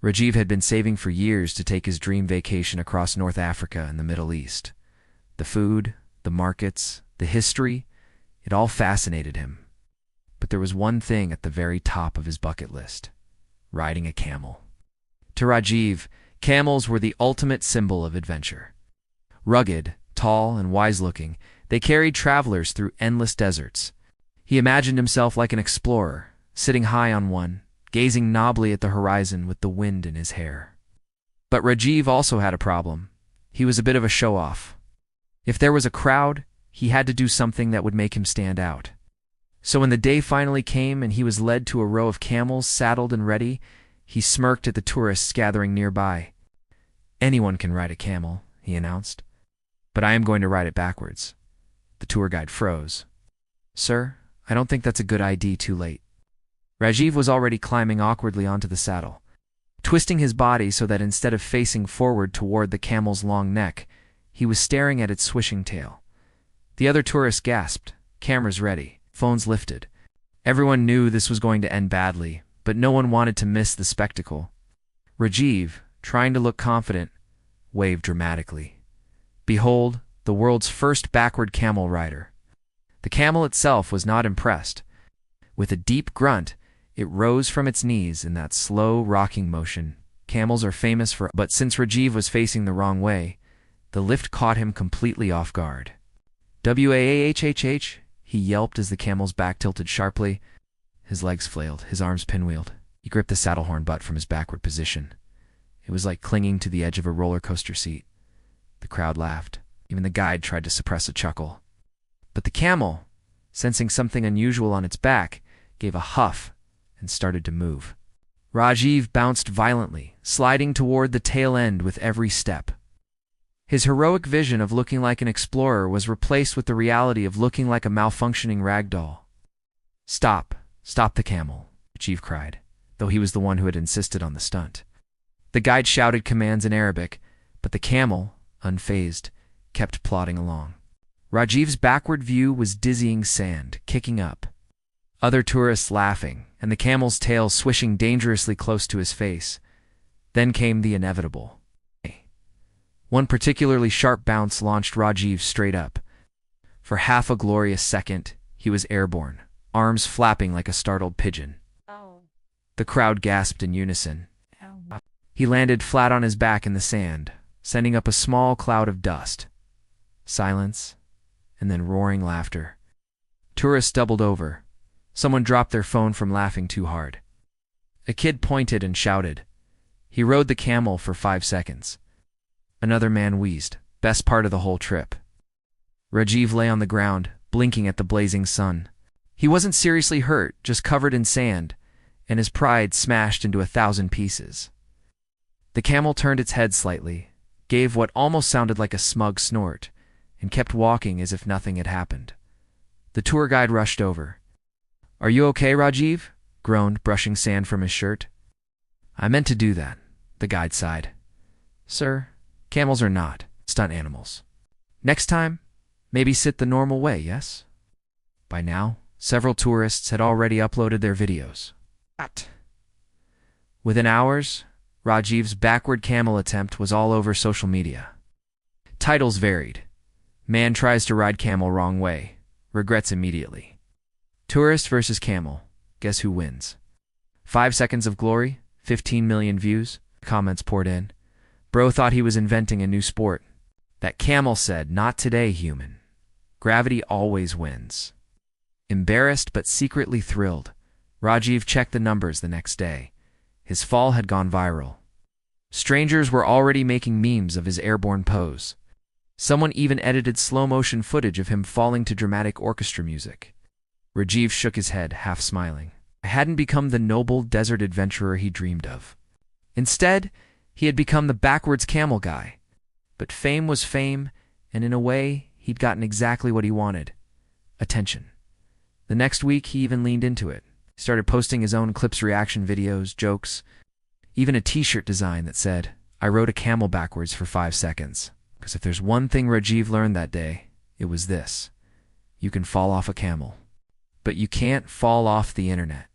Rajiv had been saving for years to take his dream vacation across North Africa and the Middle East. The food, the markets, the history, it all fascinated him. But there was one thing at the very top of his bucket list: riding a camel. To Rajiv, camels were the ultimate symbol of adventure. Rugged, tall, and wise-looking, they carried travelers through endless deserts. He imagined himself like an explorer, sitting high on one, gazing nobly at the horizon with the wind in his hair. But Rajiv also had a problem. He was a bit of a show-off. If there was a crowd, he had to do something that would make him stand out. So when the day finally came and he was led to a row of camels saddled and ready, he smirked at the tourists gathering nearby. "Anyone can ride a camel," he announced. "But I am going to ride it backwards." The tour guide froze. "Sir, I don't think that's a good idea. Too late." Rajiv was already climbing awkwardly onto the saddle, twisting his body so that instead of facing forward toward the camel's long neck, he was staring at its swishing tail. The other tourists gasped, cameras ready, phones lifted. Everyone knew this was going to end badly, but no one wanted to miss the spectacle. Rajiv, trying to look confident, waved dramatically. Behold, the world's first backward camel rider. The camel itself was not impressed. With a deep grunt, it rose from its knees in that slow, rocking motion camels are famous for. But since Rajiv was facing the wrong way, the lift caught him completely off guard. "Wahhhh," he yelped as the camel's back tilted sharply. His legs flailed, his arms pinwheeled. He gripped the saddle horn butt from his backward position. It was like clinging to the edge of a roller coaster seat. The crowd laughed. Even the guide tried to suppress a chuckle. But the camel, sensing something unusual on its back, gave a huff and started to move. Rajiv bounced violently, sliding toward the tail end with every step. His heroic vision of looking like an explorer was replaced with the reality of looking like a malfunctioning rag doll. "Stop! Stop the camel!" Rajiv cried, though he was the one who had insisted on the stunt. The guide shouted commands in Arabic, but the camel, unfazed, kept plodding along. Rajiv's backward view was dizzying sand, kicking up. Other tourists laughing, and the camel's tail swishing dangerously close to his face. Then came the inevitable. One particularly sharp bounce launched Rajiv straight up. For half a glorious second, he was airborne, arms flapping like a startled pigeon. Oh. The crowd gasped in unison. Oh. He landed flat on his back in the sand, sending up a small cloud of dust. Silence, and then roaring laughter. Tourists doubled over. Someone dropped their phone from laughing too hard. A kid pointed and shouted. He rode the camel for 5 seconds. Another man wheezed, "Best part of the whole trip." Rajiv lay on the ground, blinking at the blazing sun. He wasn't seriously hurt, just covered in sand, and his pride smashed into 1,000 pieces. The camel turned its head slightly, gave what almost sounded like a smug snort, and kept walking as if nothing had happened. The tour guide rushed over. "Are you okay, Rajiv?" groaned, brushing sand from his shirt. "I meant to do that," the guide sighed. "Sir, camels are not stunt animals. Next time, maybe sit the normal way, yes?" By now, several tourists had already uploaded their videos. Within hours, Rajiv's backward camel attempt was all over social media. Titles varied. "Man tries to ride camel wrong way. Regrets immediately." "Tourist versus camel. Guess who wins?" 5 seconds of glory, 15 million views. Comments poured in. Bro thought he was inventing a new sport. That camel said, "Not today, human. Gravity always wins." Embarrassed but secretly thrilled, Rajiv checked the numbers the next day. His fall had gone viral. Strangers were already making memes of his airborne pose. Someone even edited slow-motion footage of him falling to dramatic orchestra music. Rajiv shook his head, half smiling. I hadn't become the noble desert adventurer he dreamed of. Instead, he had become the backwards camel guy. But fame was fame, and in a way, he'd gotten exactly what he wanted. Attention. The next week, he even leaned into it. He started posting his own clips, reaction videos, jokes, even a t-shirt design that said, "I rode a camel backwards for 5 seconds." Because if there's one thing Rajiv learned that day, it was this. You can fall off a camel, but you can't fall off the internet.